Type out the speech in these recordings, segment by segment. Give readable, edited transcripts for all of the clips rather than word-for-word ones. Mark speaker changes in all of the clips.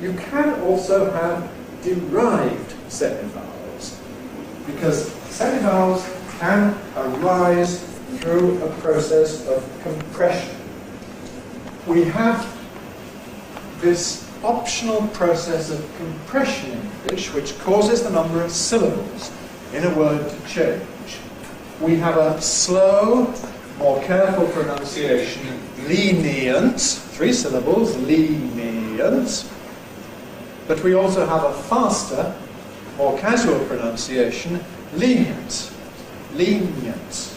Speaker 1: you can also have derived semivowels, because semivowels can arise through a process of compression. We have this optional process of compression in English which causes the number of syllables in a word to change. We have a slow, more careful pronunciation, lenient, 3 syllables, lenient, but we also have a faster, more casual pronunciation, lenient, lenient.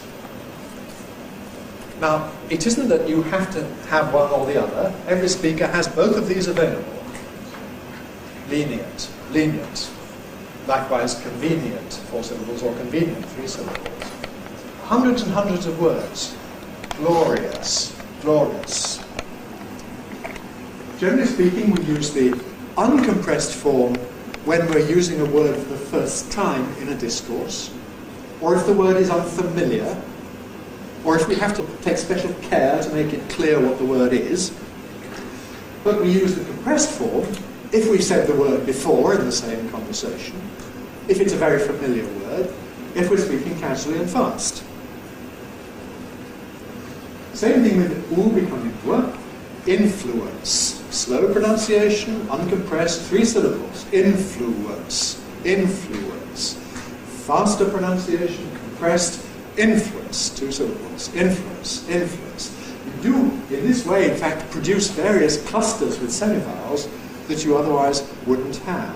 Speaker 1: Now, it isn't that you have to have one or the other. Every speaker has both of these available. Lenient, lenient. Likewise, convenient, 4 syllables, or convenient, 3 syllables. Hundreds and hundreds of words. Glorious, glorious. Generally speaking, we use the uncompressed form when we're using a word for the first time in a discourse, or if the word is unfamiliar, or if we have to take special care to make it clear what the word is. But we use the compressed form if we've said the word before in the same conversation, if it's a very familiar word, if we're speaking casually and fast. Same thing with U becoming ua. Influence. Slow pronunciation, uncompressed, 3 syllables. Influence, influence. Faster pronunciation, compressed, influence, 2 syllables. Influence, influence. You do, in this way, in fact, produce various clusters with semivowels that you otherwise wouldn't have.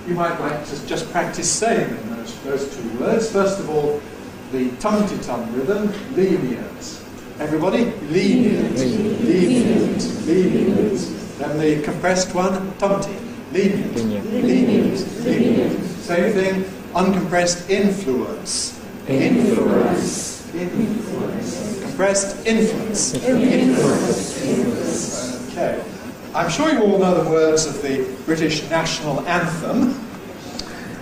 Speaker 1: You might like to just practice saying in those 2 words. First of all, the tum-ti-tum rhythm, lenient. Everybody? Lenient, lenient, lenient. Then the compressed one, tum-ti. Lenient, lenient, lenient. Same thing, uncompressed influence. Influence, influence. Compressed influence. Influence. Okay. I'm sure you all know the words of the British national anthem,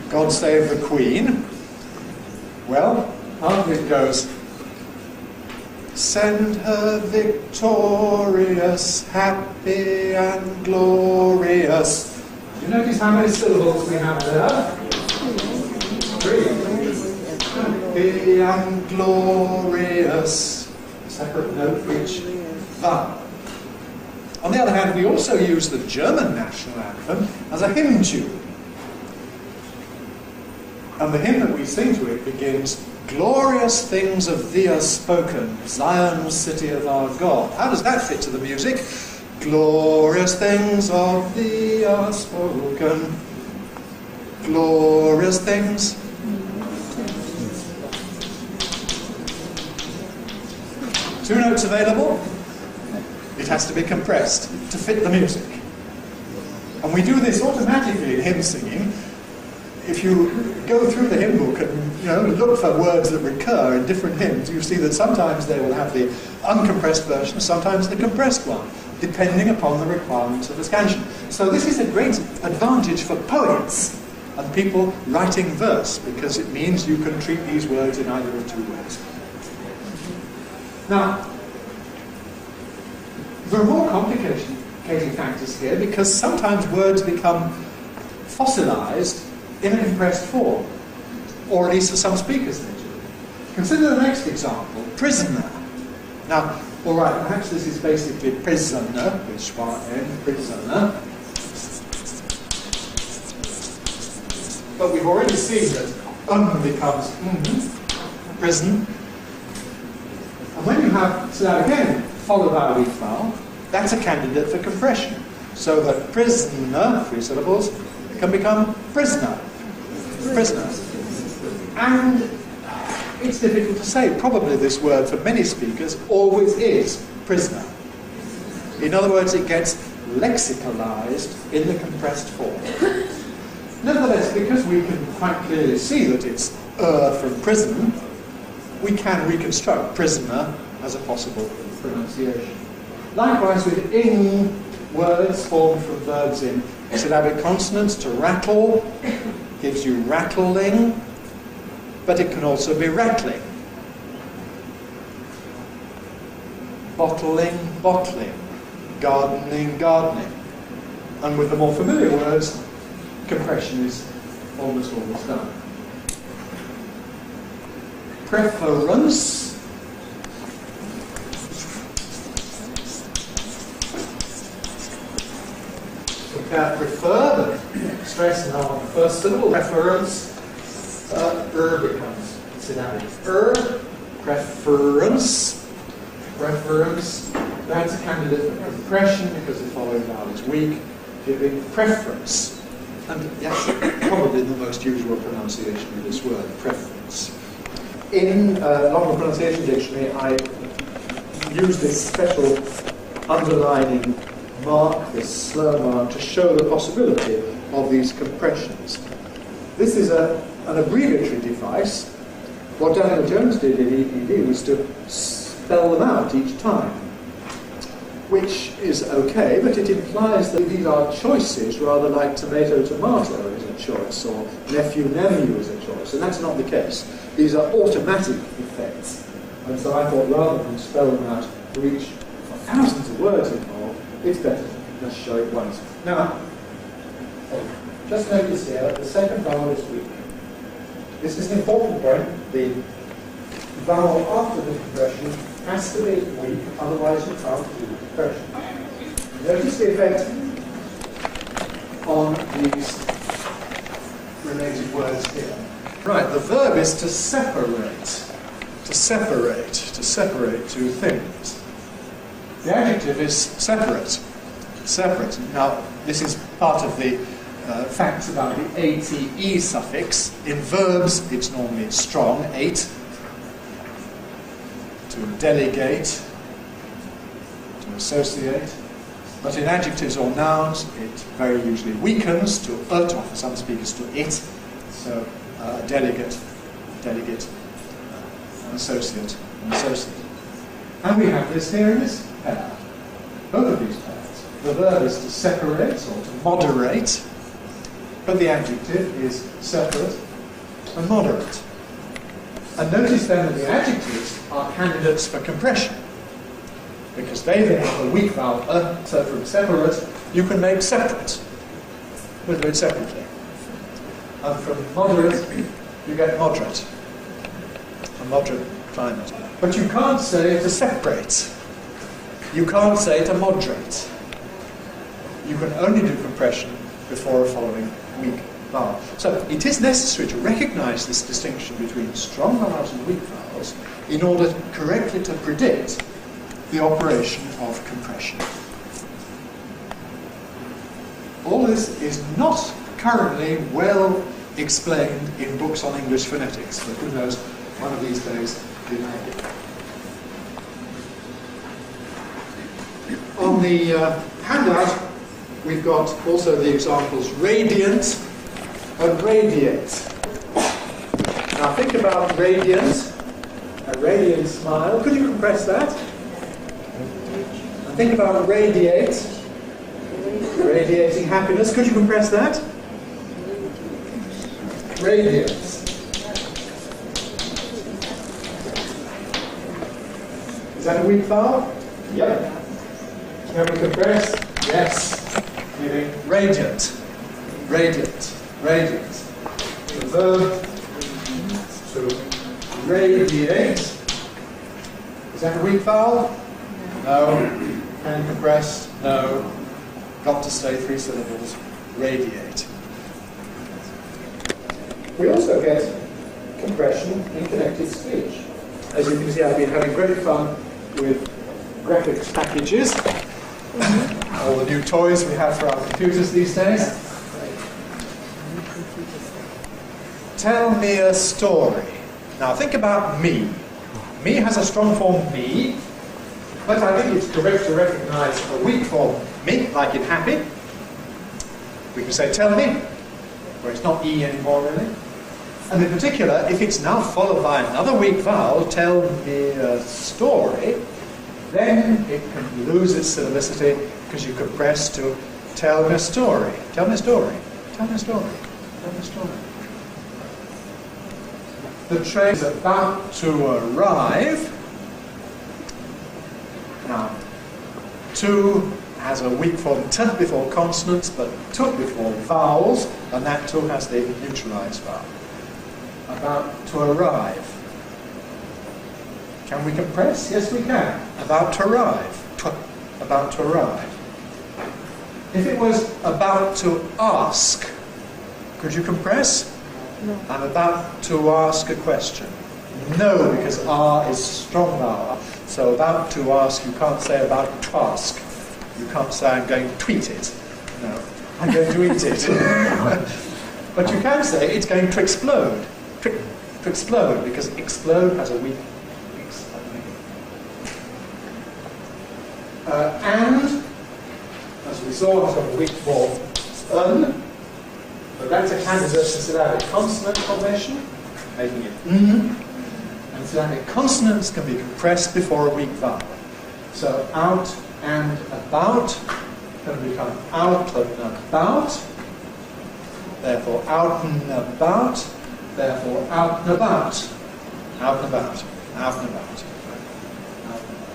Speaker 1: God Save the Queen. Well, part of it goes, send her victorious, happy and glorious. Do you notice how many syllables we have there? 3. Happy and glorious. Separate note for each vowel. On the other hand, we also use the German national anthem as a hymn tune. And the hymn that we sing to it begins, glorious things of thee are spoken, Zion, city of our God. How does that fit to the music? Glorious things of thee are spoken. Glorious things. Two notes available. It has to be compressed to fit the music. And we do this automatically in hymn singing. If you go through the hymn book and look for words that recur in different hymns, you see that sometimes they will have the uncompressed version, sometimes the compressed one, depending upon the requirements of the scansion. So this is a great advantage for poets and people writing verse, because it means you can treat these words in either of 2 ways. Now, there are more complicating factors here, because sometimes words become fossilized in a compressed form, or at least for some speakers they do. Consider the next example, prisoner. Now, all right, perhaps this is basically prisoner, with schwa n, prisoner. But we've already seen that becomes prison. And when you have, so that again, followed by a weak vowel, that's a candidate for compression. So that prisoner, 3 syllables, can become prisoner. Prisoner. And it's difficult to say. Probably this word for many speakers always is prisoner. In other words, it gets lexicalized in the compressed form. Nevertheless, because we can quite clearly see that it's from prison, we can reconstruct prisoner as a possible pronunciation. Likewise with ing, words formed from verbs in syllabic consonants. To rattle gives you rattling, but it can also be rattling. Bottling, bottling. Gardening, gardening. And with the more familiar words, compression is almost always done. Preference. Prefer, but stress now on the first syllable. Preference. Becomes syllabic. Preference. Preference. That's a candidate for compression because the following vowel is weak, giving preference. And yes, probably the most usual pronunciation of this word, preference. In Local Pronunciation Dictionary, I use this special underlining mark, this slur mark, to show the possibility of these compressions. This is an abbreviatory device. What Daniel Jones did in EPD was to spell them out each time, which is okay, but it implies that these are choices rather like tomato is a choice, or nephew is a choice, and that's not the case. These are automatic effects, and so I thought rather than spell them out for each, for thousands of words involved, it's better to just show it once. Now, just notice here that the second vowel is weak. This is an important point. The vowel after the compression has to be weak, otherwise you can't do the compression. Notice the effect on these related words here. Right, the verb is to separate. To separate two things. The adjective is separate. Separate. Now, this is part of the facts about the ate suffix. In verbs, it's normally strong, ate. To delegate, to associate. But in adjectives or nouns, it very usually weakens to ut, or for some speakers to it. So delegate, associate, and associate. And we have this here in this pair. Both of these pairs. The verb is to separate or to moderate, but the adjective is separate and moderate. And notice then that the adjectives are candidates for compression, because they then have a weak vowel, so from separate, you can make separate. We'll do it separately. And from moderate, you get moderate. A moderate climate. But you can't say to separate. You can't say to moderate. You can only do compression before a following weak vowel. So it is necessary to recognize this distinction between strong vowels and weak vowels in order correctly to predict the operation of compression. All this is not currently well explained in books on English phonetics, but who knows, one of these days we may make it. On the handout, we've got also the examples radiant and radiate. Now think about radiant, a radiant smile. Could you compress that? And think about radiate, radiating happiness. Could you compress that? Radiance. Is that a weak vowel? Yep. Can we compress? Yes. Giving radiant. Radiant. Radiant. The verb to radiate. Is that a weak vowel? No. Can you compress? No. Got to stay 3 syllables. Radiate. We also get compression in connected speech. As you can see, I've been having great fun with graphics packages. All the new toys we have for our computers these days. Tell me a story. Now think about me. Me has a strong form me, but I think it's correct to recognize a weak form me, like in happy. We can say tell me, where it's not E anymore really. And in particular, if it's now followed by another weak vowel, tell me a story, then it can lose its syllabicity because you compress to tell me a story. Tell me a story. Tell me a story. Tell me a story. The train is about to arrive. Now, to has a weak form t before consonants, but t before vowels, and that t has the neutralized vowel. About to arrive. Can we compress? Yes, we can. About to arrive. About to arrive. If it was about to ask, could you compress?
Speaker 2: No.
Speaker 1: I'm about to ask a question. No, because R is strong R. So about to ask, you can't say about to ask. You can't say I'm going to tweet it. No, I'm going to eat it. But you can say it's going to explode. To explode, because explode has a weak X. And, as we saw, has got a weak form n. But that's a candidate for syllabic consonant formation, making it n. And syllabic consonants can be compressed before a weak vowel. So out and about can become out and about. Therefore, out and about. Therefore, out and about. Out and about. Out and about. Out and about.